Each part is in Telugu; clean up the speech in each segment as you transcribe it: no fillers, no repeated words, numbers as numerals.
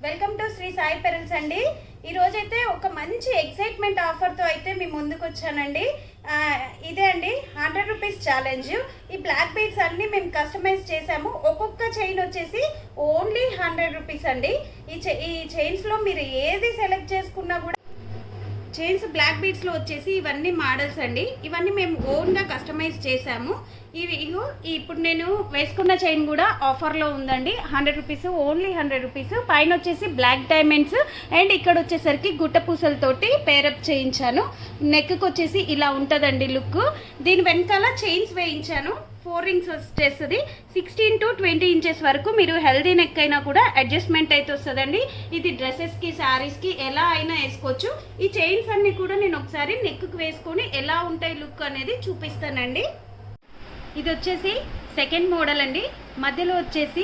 Welcome to Shri Sai pearls అండి. ఈరోజైతే ఒక మంచి ఎక్సైట్మెంట్ ఆఫర్తో అయితే మీ ముందుకు వచ్చానండి. ఇదే అండి 100 రూపీస్ ఛాలెంజ్. ఈ బ్లాక్ బీడ్స్ అన్నీ మేము కస్టమైజ్ చేసాము. ఒక్కొక్క చైన్ వచ్చేసి ఓన్లీ 100 రూపీస్ అండి. ఈ చైన్స్లో మీరు ఏది సెలెక్ట్ చేసుకున్నా కూడా చైన్స్ బ్లాక్ బీడ్స్లో వచ్చేసి ఇవన్నీ మోడల్స్ అండి. ఇవన్నీ మేము ఓన్గా కస్టమైజ్ చేసాము. ఇప్పుడు నేను వేసుకున్న చైన్ కూడా ఆఫర్లో ఉందండి. 100 రూపీస్, ఓన్లీ 100 రూపీస్. పైన వచ్చేసి బ్లాక్ డైమండ్స్ అండ్ ఇక్కడ వచ్చేసరికి గుట్ట పూసలతోటి పేరప్ చేయించాను. నెక్కి వచ్చేసి ఇలా ఉంటుందండి లుక్. దీని వెనకాల చైన్స్ వేయించాను. 4 రింగ్స్ వచ్చేస్తుంది. 16 to 20 ఇంచెస్ వరకు మీరు హెల్దీ నెక్ అయినా కూడా అడ్జస్ట్మెంట్ అయితే వస్తుందండి. ఇది డ్రెస్సెస్కి, శారీస్కి ఎలా అయినా వేసుకోవచ్చు. ఈ చైన్స్ అన్నీ కూడా నేను ఒకసారి నెక్కి వేసుకొని ఎలా ఉంటాయి లుక్ అనేది చూపిస్తానండి. ఇది వచ్చేసి సెకండ్ మోడల్ అండి. మధ్యలో వచ్చేసి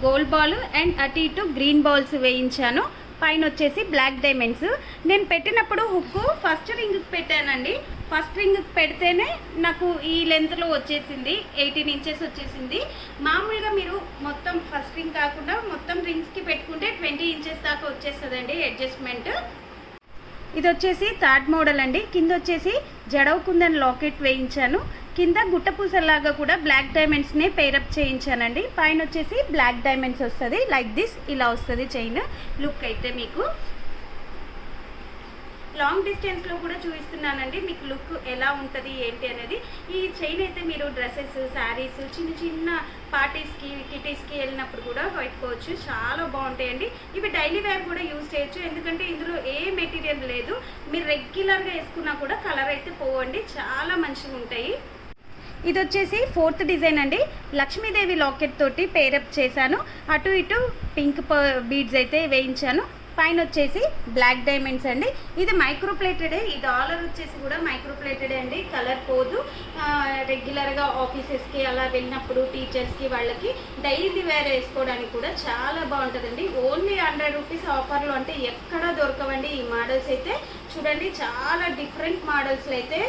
గోల్డ్ బాల్ అండ్ అటు ఇటు గ్రీన్ బాల్స్ వేయించాను. పైన వచ్చేసి బ్లాక్ డైమండ్స్. నేను పెట్టినప్పుడు హుక్ ఫస్ట్ రింగ్కి పెట్టానండి. ఫస్ట్ రింగ్ పెడితేనే నాకు ఈ లెంత్లో వచ్చేసింది, 18 ఇంచెస్ వచ్చేసింది. మామూలుగా మీరు మొత్తం ఫస్ట్ రింగ్ కాకుండా మొత్తం రింగ్స్కి పెట్టుకుంటే 20 ఇంచెస్ దాకా వచ్చేస్తుందండి అడ్జస్ట్మెంట్. ఇది వచ్చేసి థర్డ్ మోడల్ అండి. కింద వచ్చేసి జడవ్ కుందన్ లాకెట్ వేయించాను. కింద గుట్టపూసలాగా కూడా బ్లాక్ డైమండ్స్ని పేరప్ చేయించానండి. పైన వచ్చేసి బ్లాక్ డైమండ్స్ వస్తుంది. లైక్ దిస్ ఇలా వస్తుంది చైన్ లుక్ అయితే. మీకు లాంగ్ డిస్టెన్స్లో కూడా చూపిస్తున్నానండి మీకు లుక్ ఎలా ఉంటుంది ఏంటి అనేది. ఈ చైన్ అయితే మీరు డ్రెస్సెస్, శారీస్, చిన్న చిన్న పార్టీస్కి, కిటీస్కి వెళ్ళినప్పుడు కూడా పెట్టుకోవచ్చు. చాలా బాగుంటాయండి. ఇవి డైలీ వేర్ కూడా యూజ్ చేయొచ్చు. ఎందుకంటే ఇందులో ఏ మెటీరియల్ లేదు. మీరు రెగ్యులర్గా వేసుకున్నా కూడా కలర్ అయితే పోవండి. చాలా మంచిగా ఉంటాయి. ఇది వచ్చేసి ఫోర్త్ డిజైన్ అండి. లక్ష్మీదేవి లాకెట్ తోటి పేరప్ చేశాను. అటు ఇటు పింక్ బీడ్స్ అయితే వేయించాను. పైన వచ్చేసి బ్లాక్ డైమండ్స్ అండి. ఇది మైక్రో ప్లేటెడే. ఈ డాలర్ వచ్చేసి కూడా మైక్రో ప్లేటెడే అండి. కలర్ పోదు. రెగ్యులర్గా ఆఫీసెస్కి అలా వెళ్ళినప్పుడు టీచర్స్కి వాళ్ళకి డైలీ వేర్ వేసుకోవడానికి కూడా చాలా బాగుంటుందండి. ఓన్లీ 100 రూపీస్ ఆఫర్లో అంటే ఎక్కడా దొరకవండి ఈ మోడల్స్ అయితే. చూడండి చాలా డిఫరెంట్ మోడల్స్లో అయితే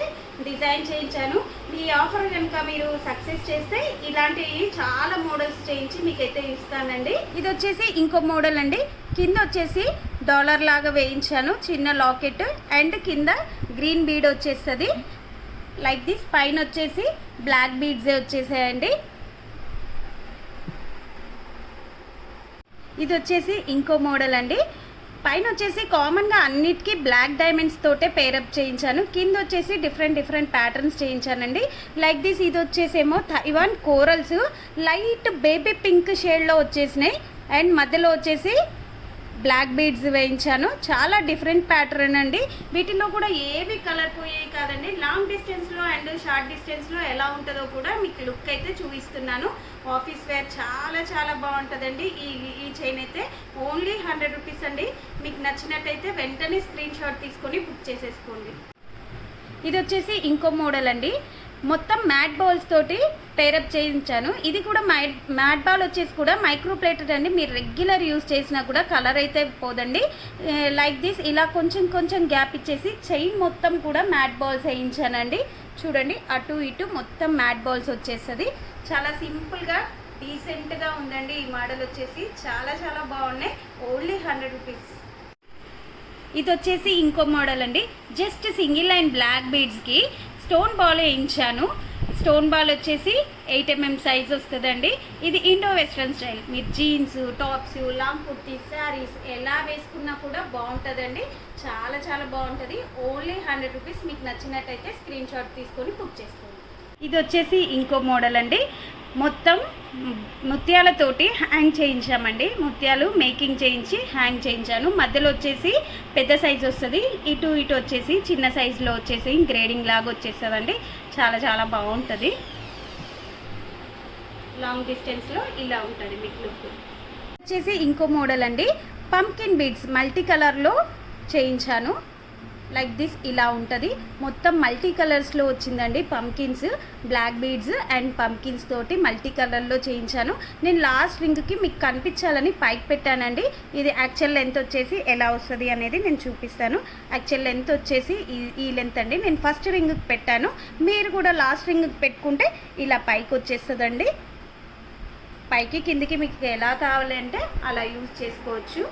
డిజైన్ చేయించాను. ఈ ఆఫర్ కనుక మీరు సక్సెస్ చేస్తే ఇలాంటివి చాలా మోడల్స్ చేయించి మీకైతే ఇస్తానండి. ఇది వచ్చేసి ఇంకో మోడల్ అండి. కింద వచ్చేసి డాలర్ లాగా వేయించాను చిన్న లాకెట్ అండ్ కింద గ్రీన్ బీడ్ వచ్చేస్తుంది లైక్ దిస్. పైన వచ్చేసి బ్లాక్ బీడ్స్ వచ్చేసాయండి. ఇది వచ్చేసి ఇంకో మోడల్ అండి. పైన వచ్చేసి కామన్గా అన్నిటికీ బ్లాక్ డైమండ్స్ తోటే పేరప్ చేయించాను. కింద వచ్చేసి డిఫరెంట్ ప్యాటర్న్స్ చేయించానండి లైక్ దిస్. ఇది వచ్చేసేమో Taiwan corals light baby pink షేడ్లో వచ్చేసినాయి అండ్ మధ్యలో వచ్చేసి బ్లాక్ బీడ్స్ వేయించాను. చాలా డిఫరెంట్ ప్యాటర్న్ అండి. వీటిలో కూడా ఏవి కలర్ పోయేవి కాదండి. లాంగ్ డిస్టెన్స్లో అండ్ షార్ట్ డిస్టెన్స్లో ఎలా ఉంటుందో కూడా మీకు లుక్ అయితే చూపిస్తున్నాను. ఆఫీస్ వేర్ చాలా బాగుంటుందండి. ఈ చైన్ అయితే ఓన్లీ 100 రూపీస్ అండి. మీకు నచ్చినట్టయితే వెంటనే స్క్రీన్ షాట్ తీసుకొని బుక్ చేసేసుకోండి. ఇది వచ్చేసి ఇంకో మోడల్ అండి. మొత్తం మ్యాట్ బాల్స్ తోటి పేరప్ చేయించాను. ఇది కూడా మ్యాట్ బాల్ వచ్చేసి కూడా మైక్రో ప్లేటెడ్ అండి. మీరు రెగ్యులర్ యూజ్ చేసినా కూడా కలర్ అయితే పోదండి. లైక్ దిస్ ఇలా కొంచెం గ్యాప్ ఇచ్చేసి చైన్ మొత్తం కూడా మ్యాట్ బాల్స్ వేయించానండి. చూడండి అటు ఇటు మొత్తం మ్యాట్ బాల్స్ వచ్చేస్తుంది. చాలా సింపుల్గా డీసెంట్గా ఉందండి. ఈ మోడల్ వచ్చేసి చాలా బాగున్నాయి. Only 100 rupees. ఇది వచ్చేసి ఇంకో మోడల్ అండి. జస్ట్ సింగిల్ లైన్ బ్లాక్ బీడ్స్కి స్టోన్ బాల్ వేయించాను. స్టోన్ బాల్ వచ్చేసి 8 mm సైజ్ వస్తుందండి. ఇది ఇండో వెస్ట్రన్ స్టైల్. మీరు jeans, tops, long kurtis, saris ఎలా వేసుకున్నా కూడా బాగుంటుందండి. చాలా బాగుంటుంది. Only 100 rupees. మీకు నచ్చినట్టయితే స్క్రీన్ షాట్ తీసుకొని బుక్ చేసుకోండి. ఇది వచ్చేసి ఇంకో మోడల్ అండి. మొత్తం ముత్యాలతోటి హ్యాంగ్ చేయించామండి. ముత్యాలు మేకింగ్ చేయించి హ్యాంగ్ చేయించాను. మధ్యలో వచ్చేసి పెద్ద సైజు వస్తుంది. ఇటు వచ్చేసి చిన్న సైజులో వచ్చేసి గ్రేడింగ్ లాగా వచ్చేస్తుందండి. చాలా బాగుంటుంది. లాంగ్ డిస్టెన్స్లో ఇలా ఉంటుంది మీకు లుక్. వచ్చేసి ఇంకో మోడల్ అండి. పంకిన్ బీడ్స్ మల్టీ కలర్లో చేయించాను. లైక్ దిస్ ఇలా ఉంటుంది. మొత్తం మల్టీ కలర్స్లో వచ్చిందండి. Pumpkins, black beads and pumpkins తోటి మల్టీ కలర్లో చేయించాను. నేను లాస్ట్ రింగ్కి మీకు కనిపించాలని పైకి పెట్టానండి. ఇది యాక్చువల్ లెంత్ వచ్చేసి ఎలా వస్తుంది అనేది నేను చూపిస్తాను. యాక్చువల్ లెంత్ వచ్చేసి ఈ లెంత్ అండి. నేను ఫస్ట్ రింగ్కి పెట్టాను. మీరు కూడా లాస్ట్ రింగ్కి పెట్టుకుంటే ఇలా పైకి వచ్చేస్తుందండి. పైకి కిందికి మీకు ఎలా కావాలంటే అలా యూజ్ చేసుకోవచ్చు.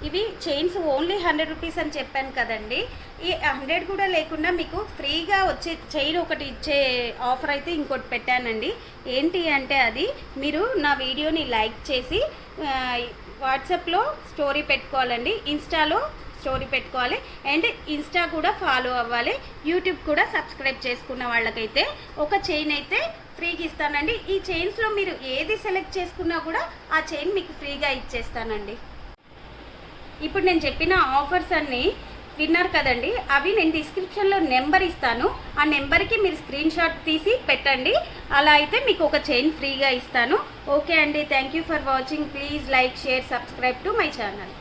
ఇవి చైన్స్ ఓన్లీ 100 రూపీస్ అని చెప్పాను కదండి. ఈ 100 కూడా లేకుండా మీకు ఫ్రీగా వచ్చే చైన్ ఒకటి ఇచ్చే ఆఫర్ అయితే ఇంకోటి పెట్టానండి. ఏంటి అంటే అది మీరు నా వీడియోని లైక్ చేసి వాట్సాప్లో స్టోరీ పెట్టుకోవాలండి, ఇన్స్టాలో స్టోరీ పెట్టుకోవాలి, అండ్ ఇన్స్టా కూడా ఫాలో అవ్వాలి, యూట్యూబ్ కూడా సబ్స్క్రైబ్ చేసుకున్న వాళ్ళకైతే ఒక చైన్ అయితే ఫ్రీగా ఇస్తానండి. ఈ చైన్స్లో మీరు ఏది సెలెక్ట్ చేసుకున్నా కూడా ఆ చైన్ మీకు ఫ్రీగా ఇచ్చేస్తానండి. ఇప్పుడు నేను చెప్పిన ఆఫర్స్ అన్నీ విన్నారు కదండి, అవి నేను డిస్క్రిప్షన్లో నెంబర్ ఇస్తాను. ఆ నెంబర్కి మీరు స్క్రీన్ షాట్ తీసి పెట్టండి, అలా అయితే మీకు ఒక చైన్ ఫ్రీగా ఇస్తాను. ఓకే అండి, thank you for watching. Please like, share, subscribe to my channel.